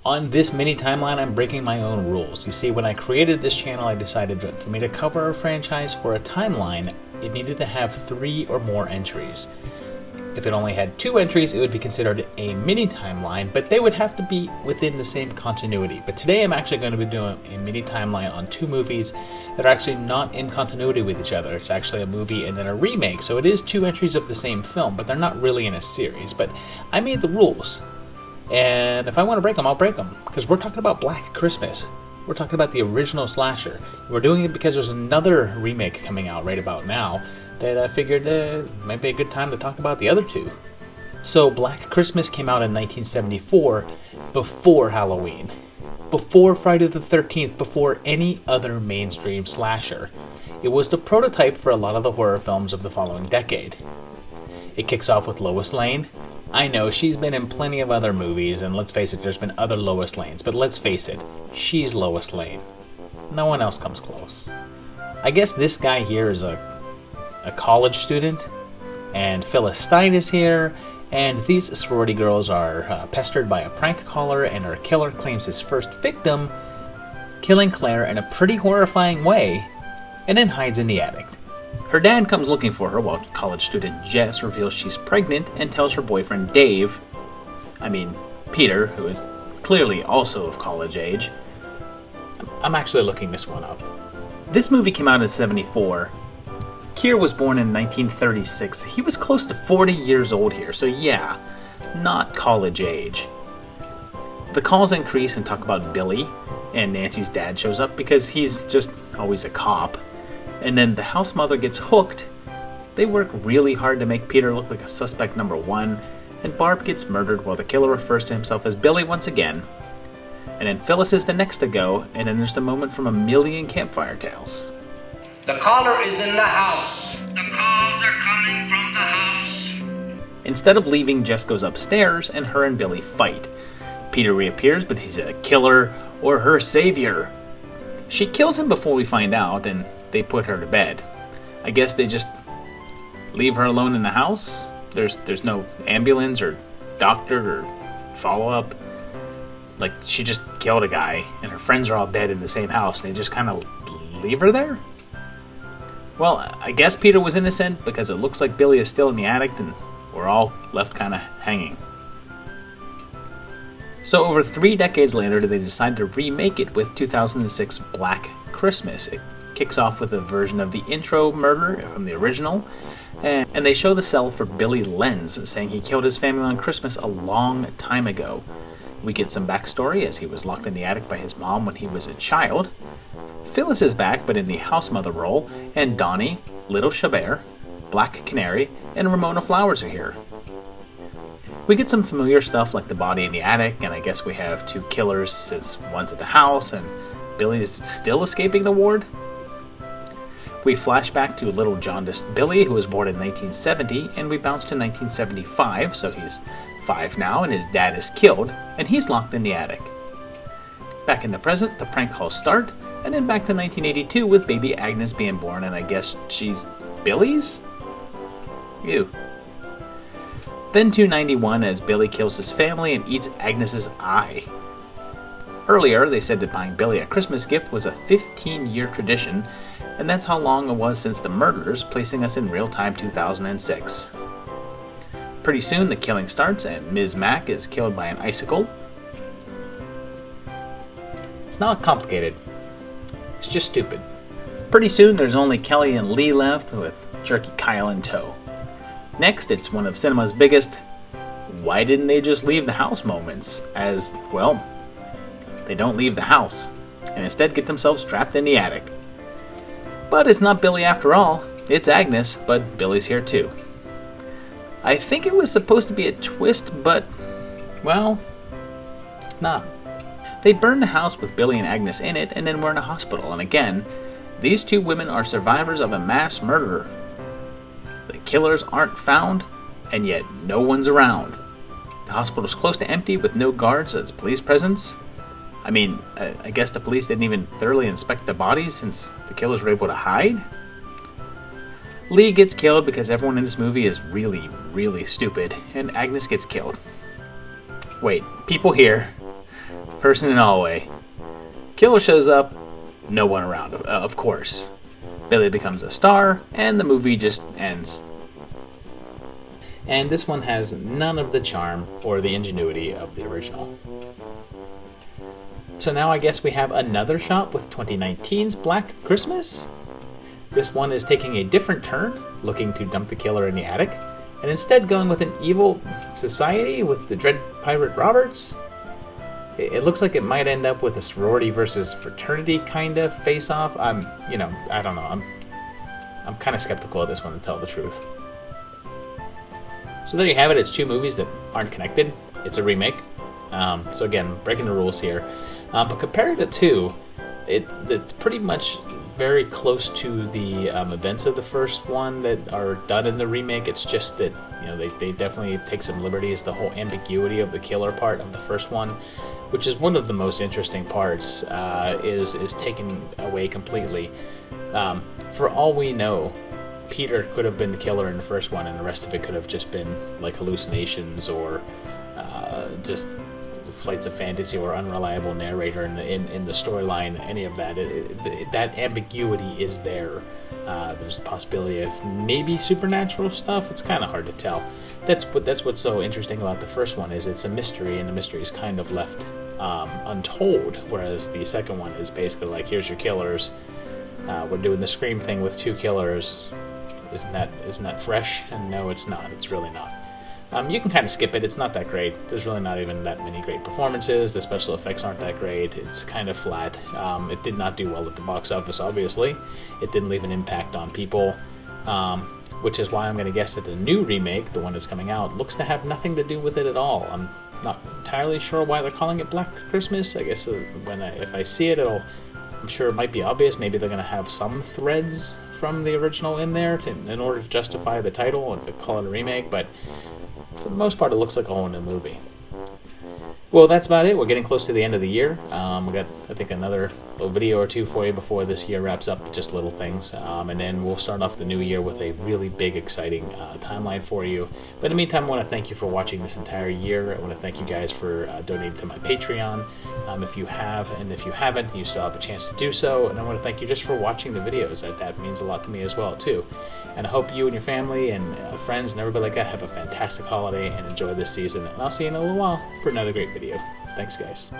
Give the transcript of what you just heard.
On this mini timeline, I'm breaking my own rules. You see, when I created this channel, I decided that for me to cover a franchise for a timeline, it needed to have 3 or more entries. If it only had 2 entries, it would be considered a mini timeline, but they would have to be within the same continuity. But today I'm actually going to be doing a mini timeline on 2 movies that are actually not in continuity with each other. It's actually a movie and then a remake, so it is 2 entries of the same film, but they're not really in a series. But I made the rules, and if I want to break them, I'll break them, because we're talking about Black Christmas. We're talking about the original slasher. We're doing it because there's another remake coming out right about now that I figured might be a good time to talk about the other 2. So Black Christmas came out in 1974, before Halloween, before Friday the 13th, before any other mainstream slasher. It was the prototype for a lot of the horror films of the following decade. It kicks off with Lois Lane. I know, she's been in plenty of other movies, and let's face it, there's been other Lois Lanes, but let's face it, she's Lois Lane. No one else comes close. I guess this guy here is a college student, and Phyllis Stein is here, and these sorority girls are pestered by a prank caller, and her killer claims his first victim, killing Claire in a pretty horrifying way, and then hides in the attic. Her dad comes looking for her while college student Jess reveals she's pregnant and tells her boyfriend Peter, who is clearly also of college age. I'm actually looking this one up. This movie came out in '74. Keir was born in 1936. He was close to 40 years old here, so yeah, not college age. The calls increase and talk about Billy, and Nancy's dad shows up because he's just always a cop. And then the house mother gets hooked. They work really hard to make Peter look like a suspect number 1, and Barb gets murdered while the killer refers to himself as Billy once again. And then Phyllis is the next to go, and then there's the moment from A Million Campfire Tales. The caller is in the house. The calls are coming from the house. Instead of leaving, Jess goes upstairs, and her and Billy fight. Peter reappears, but he's a killer, or her savior. She kills him before we find out, and they put her to bed. I guess they just leave her alone in the house? There's no ambulance or doctor or follow-up. Like, she just killed a guy, and her friends are all dead in the same house, and they just kind of leave her there? Well, I guess Peter was innocent because it looks like Billy is still in the attic, and we're all left kind of hanging. So over 3 decades later, they decided to remake it with 2006 Black Christmas. It kicks off with a version of the intro murder from the original, and they show the cell for Billy Lenz, saying he killed his family on Christmas a long time ago. We get some backstory as he was locked in the attic by his mom when he was a child. Phyllis is back, but in the house mother role, and Donnie, Little Chabert, Black Canary, and Ramona Flowers are here. We get some familiar stuff like the body in the attic, and I guess we have 2 killers since one's at the house, and Billy's still escaping the ward. We flash back to little jaundiced Billy, who was born in 1970, and we bounce to 1975, so he's 5 now, and his dad is killed, and he's locked in the attic. Back in the present, the prank calls start, and then back to 1982 with baby Agnes being born, and I guess she's Billy's? Ew. Then to 91 as Billy kills his family and eats Agnes's eye. Earlier, they said that buying Billy a Christmas gift was a 15-year tradition, and that's how long it was since the murders, placing us in real-time 2006. Pretty soon, the killing starts, and Ms. Mack is killed by an icicle. It's not complicated. It's just stupid. Pretty soon, there's only Kelly and Lee left, with Jerky Kyle in tow. Next, it's one of cinema's biggest "why didn't they just leave the house" moments, as, well, they don't leave the house, and instead get themselves trapped in the attic. But it's not Billy after all, it's Agnes, but Billy's here too. I think it was supposed to be a twist, but, well, it's not. They burn the house with Billy and Agnes in it, and then we're in a hospital, and again, these 2 women are survivors of a mass murder. The killers aren't found, and yet no one's around. The hospital's close to empty with no guards as police presence. I mean, I guess the police didn't even thoroughly inspect the bodies since the killers were able to hide. Lee gets killed because everyone in this movie is really, really stupid, and Agnes gets killed. Wait, people here, person in the hallway. Killer shows up, no one around, of course. Billy becomes a star, and the movie just ends. And this one has none of the charm or the ingenuity of the original. So now I guess we have another shot with 2019's Black Christmas. This one is taking a different turn, looking to dump the killer in the attic, and instead going with an evil society with the Dread Pirate Roberts. It looks like it might end up with a sorority versus fraternity kind of face-off. I don't know. I'm kind of skeptical of this one, to tell the truth. So there you have it. It's two movies that aren't connected. It's a remake. So again, breaking the rules here. But compared to the two, it's pretty much very close to the events of the first one that are done in the remake. It's just that they definitely take some liberties. The whole ambiguity of the killer part of the first one, which is one of the most interesting parts, is taken away completely. For all we know, Peter could have been the killer in the first one, and the rest of it could have just been like hallucinations or just flights of fantasy or unreliable narrator in the storyline. Any of that, that ambiguity is there. There's a possibility of maybe supernatural stuff. It's kind of hard to tell. That's what's so interesting about the first one, is it's a mystery, and the mystery is kind of left untold. Whereas the second one is basically like, here's your killers. We're doing the Scream thing with two killers. Isn't that fresh? And no, it's not. It's really not. You can kind of skip it. It's not that great. There's really not even that many great performances. The special effects aren't that great. It's kind of flat. It did not do well at the box office, obviously. It didn't leave an impact on people, which is why I'm going to guess that the new remake, the one that's coming out, looks to have nothing to do with it at all. I'm not entirely sure why they're calling it Black Christmas. I guess if I see it, I'm sure it might be obvious. Maybe they're going to have some threads from the original in there in order to justify the title and to call it a remake, but for the most part, it looks like a whole new movie. Well, that's about it. We're getting close to the end of the year. We got, I think, another little video or two for you before this year wraps up, just little things. And then we'll start off the new year with a really big, exciting timeline for you. But in the meantime, I want to thank you for watching this entire year. I want to thank you guys for donating to my Patreon. If you have, and if you haven't, you still have a chance to do so. And I want to thank you just for watching the videos. That means a lot to me as well, too. And I hope you and your family and friends and everybody like that have a fantastic holiday and enjoy this season. And I'll see you in a little while for another great video. Thanks, guys.